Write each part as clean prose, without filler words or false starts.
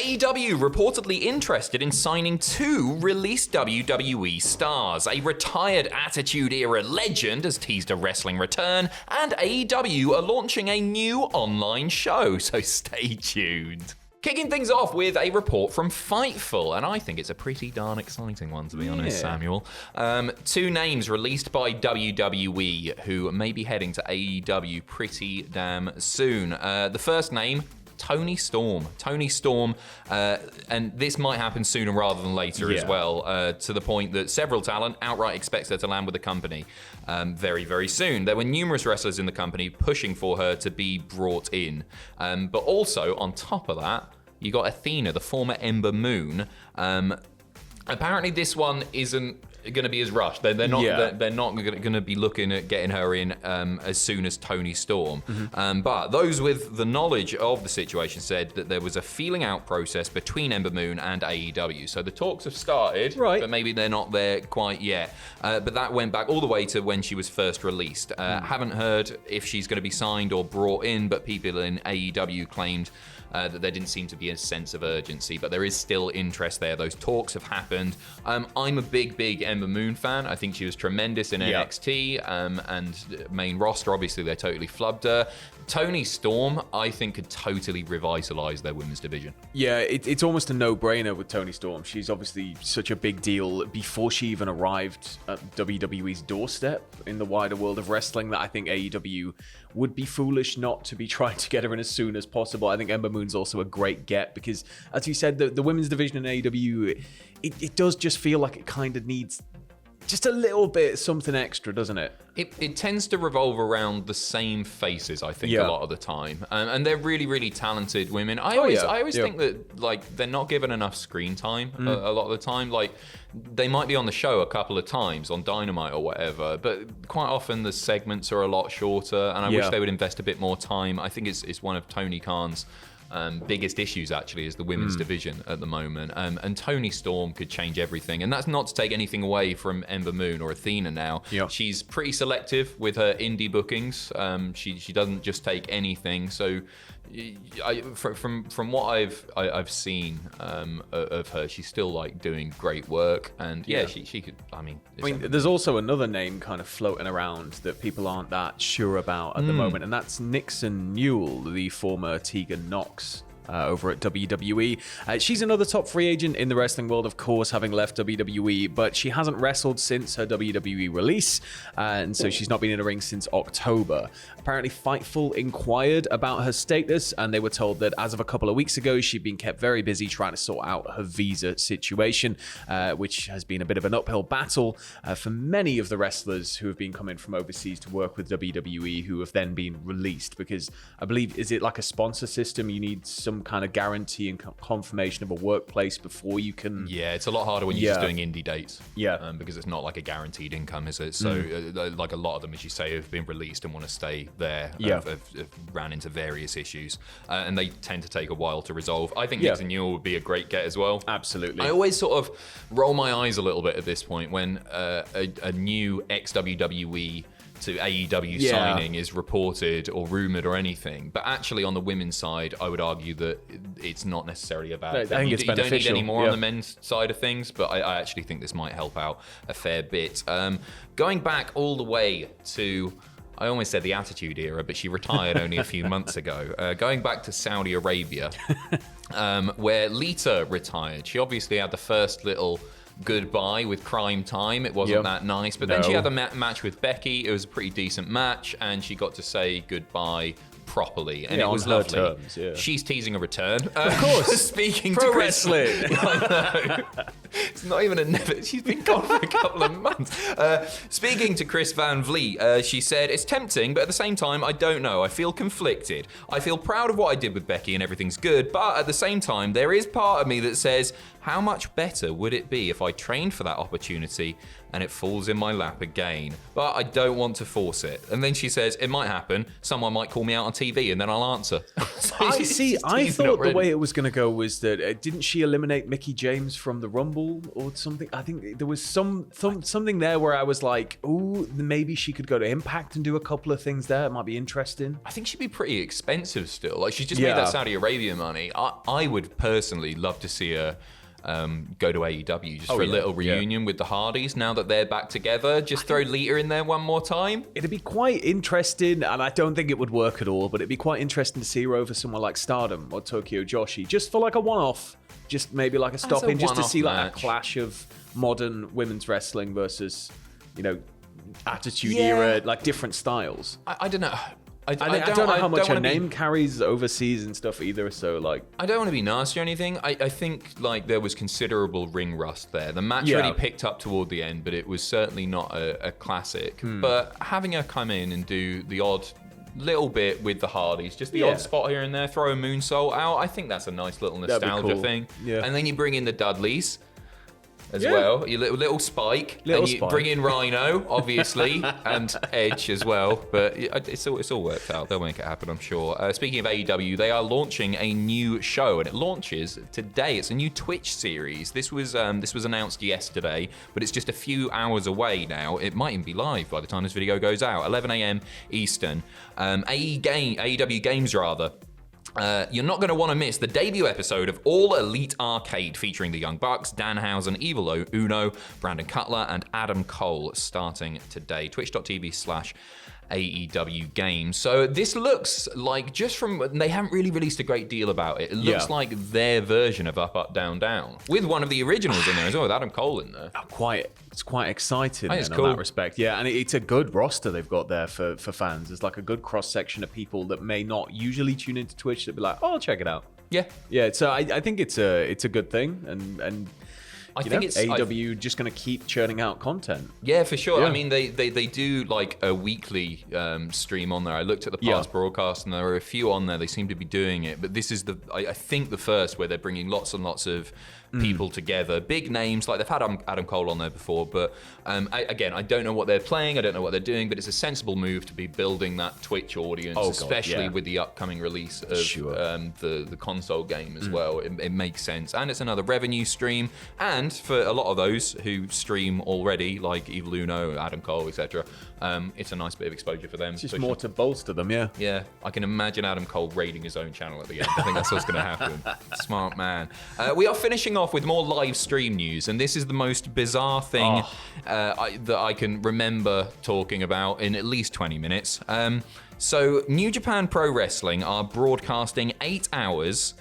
AEW reportedly interested in signing 2 released WWE stars. A retired Attitude Era legend has teased a wrestling return, and AEW are launching a new online show, so stay tuned. Kicking things off with a report from Fightful, and I think it's a pretty darn exciting one, to be honest, Samuel. 2 names released by WWE who may be heading to AEW pretty damn soon. The first name, Toni Storm. Toni Storm, and this might happen sooner rather than later as well, to the point that several talent outright expects her to land with the company very, very soon. There were numerous wrestlers in the company pushing for her to be brought in. But also, on top of that, you got Athena, the former Ember Moon. Apparently this one isn't going to be as rushed. They're not going to be looking at getting her in as soon as Toni Storm. But those with the knowledge of the situation said that there was a feeling out process between Ember Moon and AEW. So the talks have started, but maybe they're not there quite yet. But that went back all the way to when she was first released. Haven't heard if she's going to be signed or brought in, but people in AEW claimed that there didn't seem to be a sense of urgency, but there is still interest there. Those talks have happened. I'm a big Ember Moon fan. I think she was tremendous in NXT and main roster. Obviously, they totally flubbed her. Toni Storm, I think, could totally revitalize their women's division. Yeah, it's almost a no-brainer with Toni Storm. She's obviously such a big deal before she even arrived at WWE's doorstep in the wider world of wrestling that I think AEW would be foolish not to be trying to get her in as soon as possible. I think Ember Moon's also a great get because, as you said, the women's division in AEW, it does just feel like it kind of needs just a little bit something extra, doesn't it? It tends to revolve around the same faces, I think, a lot of the time. And they're really, really talented women. I always think that, like, they're not given enough screen time a lot of the time. Like, they might be on the show a couple of times on Dynamite or whatever, but quite often the segments are a lot shorter, and I wish they would invest a bit more time. I think it's one of Tony Khan's biggest issues, actually, is the women's division at the moment. And Toni Storm could change everything. And that's not to take anything away from Ember Moon or Athena now. She's pretty selective with her indie bookings. She doesn't just take anything. So from what I've seen of her, she's still like doing great work. And she could, I mean, there's also another name kind of floating around that people aren't that sure about at the moment, and that's Newell, the former Tegan Knox over at WWE. She's another top free agent in the wrestling world, of course, having left WWE, but she hasn't wrestled since her WWE release, and so she's not been in a ring since October. Apparently, Fightful inquired about her status, and they were told that as of a couple of weeks ago, she'd been kept very busy trying to sort out her visa situation, which has been a bit of an uphill battle for many of the wrestlers who have been coming from overseas to work with WWE, who have then been released, because I believe, is it like a sponsor system? You need some kind of guarantee and confirmation of a workplace before you can... Yeah, it's a lot harder when you're just doing indie dates. Because it's not like a guaranteed income, is it? So, like a lot of them, as you say, have been released and want to stay there. Have ran into various issues. And they tend to take a while to resolve. I think Newell would be a great get as well. Absolutely. I always sort of roll my eyes a little bit at this point when a new ex-WWE to AEW signing is reported or rumored or anything, but actually on the women's side, I would argue that it's not necessarily a bad thing. I think it's beneficial. You don't need any more on the men's side of things, but I actually think this might help out a fair bit. Going back all the way to, I almost said the Attitude Era, but she retired only a few months ago. Going back to Saudi Arabia, where Lita retired. She obviously had the first little goodbye with Crime Time. It wasn't that nice, but then she had a match with Becky. It was a pretty decent match, and she got to say goodbye properly, and it was lovely. Terms, She's teasing a return. Of course. Speaking Pro to wrestling. I know. It's not even a never. She's been gone for a couple of months. Speaking to Chris Van Vliet, she said, "It's tempting, but at the same time, I don't know. I feel conflicted. I feel proud of what I did with Becky and everything's good, but at the same time, there is part of me that says, how much better would it be if I trained for that opportunity and it falls in my lap again? But I don't want to force it." And then she says, "It might happen. Someone might call me out on TV and then I'll answer. So I she's see. I teasing thought the already. way it was going to go was that didn't she eliminate Mickie James from the Rumble or something? I think there was something there where I was like, oh, maybe she could go to Impact and do a couple of things there. It might be interesting. I think she'd be pretty expensive still. Like, she's just Yeah. made that Saudi Arabia money. I would personally love to see her go to AEW just for a little reunion with the Hardys now that they're back together. Just throw Lita in there one more time. It'd be quite interesting, and I don't think it would work at all, but it'd be quite interesting to see her over somewhere like Stardom or Tokyo Joshi, just for like a one-off, just maybe like a stop-in, just to one-off see like match. a clash of modern women's wrestling versus, Attitude Yeah. Era, like different styles. I don't know. I I don't know how much her wanna be- name carries overseas and stuff either, so like... I don't want to be nasty or anything. I think like there was considerable ring rust there. The match Yeah. really picked up toward the end, but it was certainly not a classic. But having her come in and do the odd little bit with the Hardys, just the Yeah. odd spot here and there, throw a moonsault out, I think that's a nice little That'd be nostalgia cool. thing. Yeah. And then you bring in the Dudleys as Yeah. well. Your little Spike. Little and you Spike. bring in Rhino, obviously, and Edge as well. But it's all worked out. They'll make it happen, I'm sure. Speaking of AEW, they are launching a new show, and it launches today. It's a new Twitch series. This was announced yesterday, but it's just a few hours away now. It might even be live by the time this video goes out. 11 a.m. Eastern. AEW Games, rather. You're not going to want to miss the debut episode of All Elite Arcade featuring the Young Bucks, Danhausen, Evil Uno, Brandon Cutler, and Adam Cole starting today. Twitch.tv/AEW Games. So this looks like, just from, they haven't really released a great deal about it. It looks like their version of Up, Up, Down, Down, with one of the originals in there as well, with Adam Cole in there. It's quite exciting It's in cool. that respect. Yeah, and it's a good roster they've got there for fans. It's like a good cross-section of people that may not usually tune into Twitch that be like, oh, I'll check it out. Yeah. Yeah, so I think it's a good thing, and I think it's AEW just going to keep churning out content. Yeah, for sure. Yeah. I mean, they do like a weekly stream on there. I looked at the past broadcast, and there are a few on there. They seem to be doing it, but this is I think the first where they're bringing lots and lots of people together, big names. Like they've had Adam Cole on there before, but I don't know what they're playing. I don't know what they're doing, but it's a sensible move to be building that Twitch audience, especially with the upcoming release of the console game as well. It makes sense, and it's another revenue stream. And for a lot of those who stream already, like Evil Uno, Adam Cole, etc., it's a nice bit of exposure for them. It's just more to bolster them, yeah. Yeah, I can imagine Adam Cole raiding his own channel at the end. I think that's what's going to happen. Smart man. We are finishing off with more live stream news, and this is the most bizarre thing that I can remember talking about in at least 20 minutes. So New Japan Pro Wrestling are broadcasting 8 hours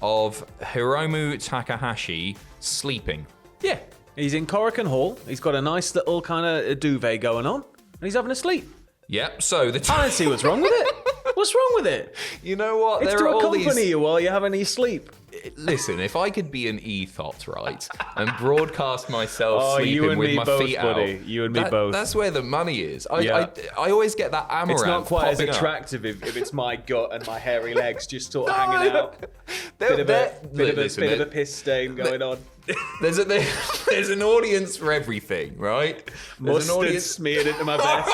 of Hiromu Takahashi sleeping. Yeah. He's in Korakuen Hall. He's got a nice little kind of duvet going on, and he's having a sleep. Yep, so I don't see what's wrong with it. What's wrong with it? You know what? It's There to are all accompany these... you while you're having your sleep. Listen, if I could be an ethot, right, and broadcast myself Oh, you sleeping and with me my both, feet buddy. out, You and me both. That's where the money is. Yeah. I always get that amaranth. It's not quite as popping up. attractive if it's my gut and my hairy legs just sort of hanging out. Bit of a piss stain going on. There's an audience for everything, right? There's an Mustard audience. smeared into my vest.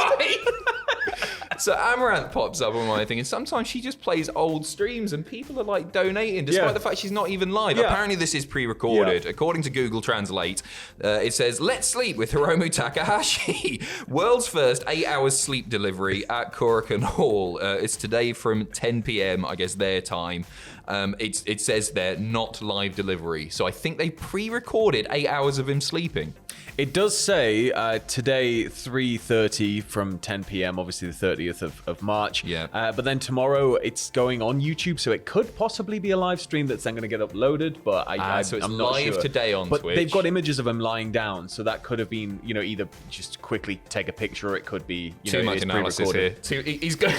So Amaranth pops up on my thing, and sometimes she just plays old streams, and people are like donating, despite the fact she's not even live. Yeah. Apparently, this is pre-recorded. Yeah. According to Google Translate, it says, "Let's sleep with Hiromu Takahashi." World's first 8 hours sleep delivery at Korakuen Hall. It's today from 10 p.m. I guess their time. It says there, not live delivery. So I think they pre-recorded 8 hours of him sleeping. It does say today 3:30 from 10 p.m. Obviously the 30th of March. Yeah. But then tomorrow it's going on YouTube, so it could possibly be a live stream that's then going to get uploaded. But so it's I'm not live sure. today on but Twitch. They've got images of him lying down, so that could have been either just quickly take a picture. Or it could be Too much it's analysis here. pre-recorded. He's going.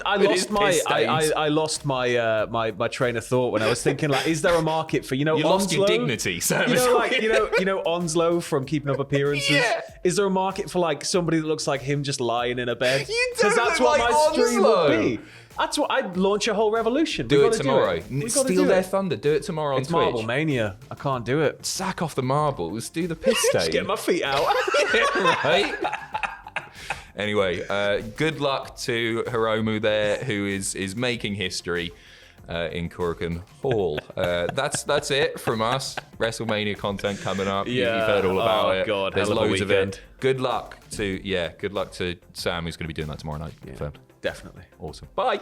I lost my train of thought when I was thinking, like, is there a market for You lost your Onslow? dignity, Sam. You know Onslow from Keeping Up Appearances. Yeah. Is there a market for like somebody that looks like him just lying in a bed? You don't that's look what like my stream Onslow. would be. That's what I'd launch a whole revolution. Do We it gotta tomorrow. We gotta Steal do their it. thunder. Do it tomorrow on It's Twitch. Marble Mania. I can't do it. Sack off the marbles. Do the piss stain. Just get my feet out. right? Anyway, good luck to Hiromu there, who is making history in Korakuen Hall. That's it from us. WrestleMania content coming up. You've heard all about it. God, there's hell of a loads of weekend. it. Good luck to Sam, who's going to be doing that tomorrow night. Definitely. Awesome. Bye.